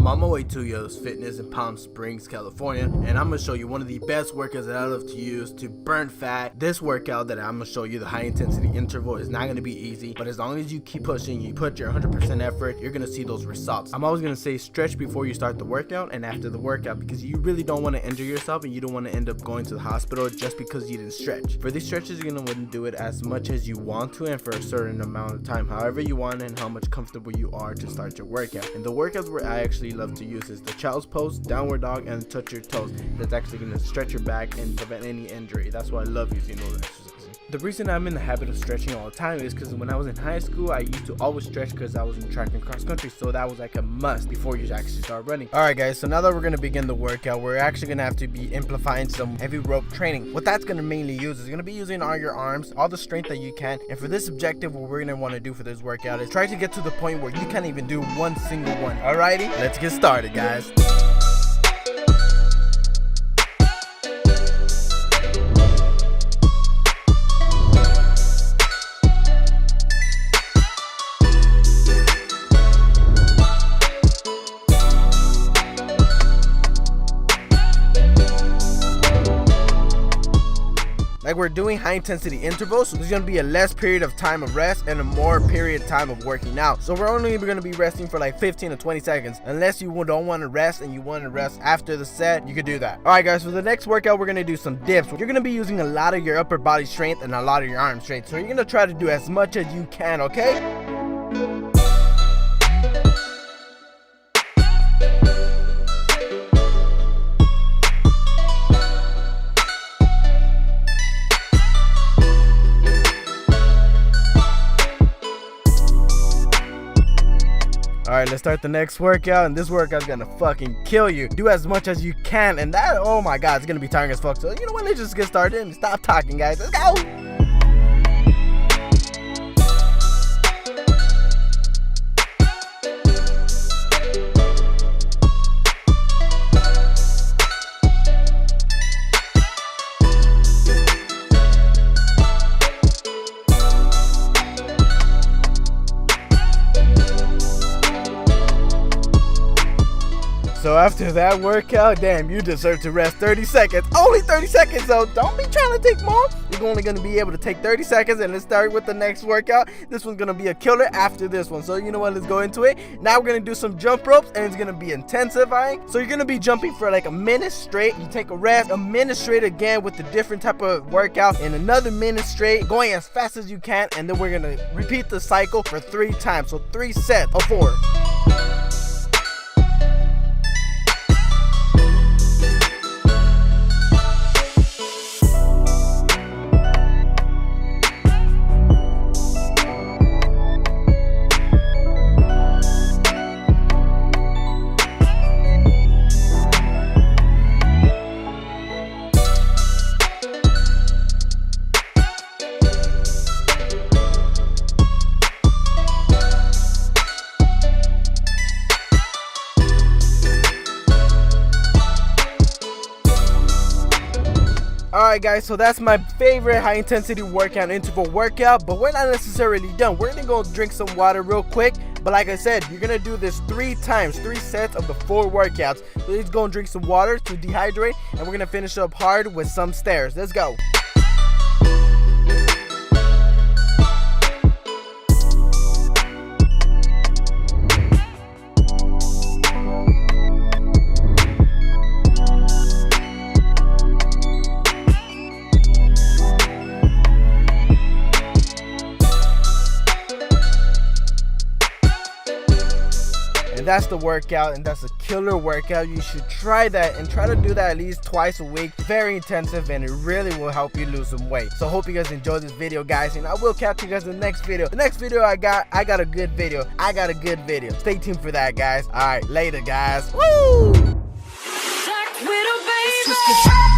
I'm on my way to Yo's Fitness in Palm Springs, California, and I'm gonna show you one of the best workouts that I love to use to burn fat. This workout that I'm gonna show you, the high intensity interval, is not gonna be easy, but as long as you keep pushing, you put your 100% effort, you're gonna see those results. I'm always gonna say stretch before you start the workout and after the workout, because you really don't want to injure yourself and you don't want to end up going to the hospital just because you didn't stretch. For these stretches, you're gonna want to do it as much as you want to and for a certain amount of time, however you want and how much comfortable you are to start your workout. And the workouts where I actually love to use is the child's pose, downward dog, and touch your toes. That's actually going to stretch your back and prevent any injury. That's why I love using those exercises. The reason I'm in the habit of stretching all the time is because when I was in high school, I used to always stretch because I was in track and cross country, so that was like a must before you actually start running. Alright guys, so now that we're going to begin the workout, we're actually going to have to be amplifying some heavy rope training. What that's going to mainly use is going to be using all your arms, all the strength that you can, and for this objective, what we're going to want to do for this workout is try to get to the point where you can't even do one single one. Alrighty, let's get started guys. Like we're doing high intensity intervals, so there's going to be a less period of time of rest and a more period time of working out. So we're only going to be resting for like 15 to 20 seconds. Unless you don't want to rest and you want to rest after the set, you could do that. Alright guys, for the next workout, we're going to do some dips. You're going to be using a lot of your upper body strength and a lot of your arm strength. So you're going to try to do as much as you can, okay? Alright, let's start the next workout, and this workout's gonna fucking kill you. Do as much as you can, and that, oh my god, it's gonna be tiring as fuck. So, you know what, let's just get started and stop talking, guys. Let's go! So after that workout, damn, you deserve to rest 30 seconds. Only 30 seconds, so don't be trying to take more. You're only going to be able to take 30 seconds, and let's start with the next workout. This one's going to be a killer after this one. So you know what, let's go into it. Now we're going to do some jump ropes, and it's going to be intensifying. So you're going to be jumping for like a minute straight. You take a rest, a minute straight again with a different type of workout, and another minute straight, going as fast as you can, and then we're going to repeat the cycle for 3 times. So 3 sets of 4. Alright guys, so that's my favorite high intensity workout, interval workout, but we're not necessarily done. We're gonna go drink some water real quick, but like I said, you're gonna do this 3 times, 3 sets of the 4 workouts. So let's go and drink some water to dehydrate, and we're gonna finish up hard with some stairs. Let's go. that's the workout, and that's a killer workout. You should try that and try to do that at least twice a week. Very intensive, and it really will help you lose some weight. So hope you guys enjoyed this video, guys, and I will catch you guys in the next video. The next video I got a good video. Stay tuned for that, guys. All right, later, guys. Woo! Black Widow, baby.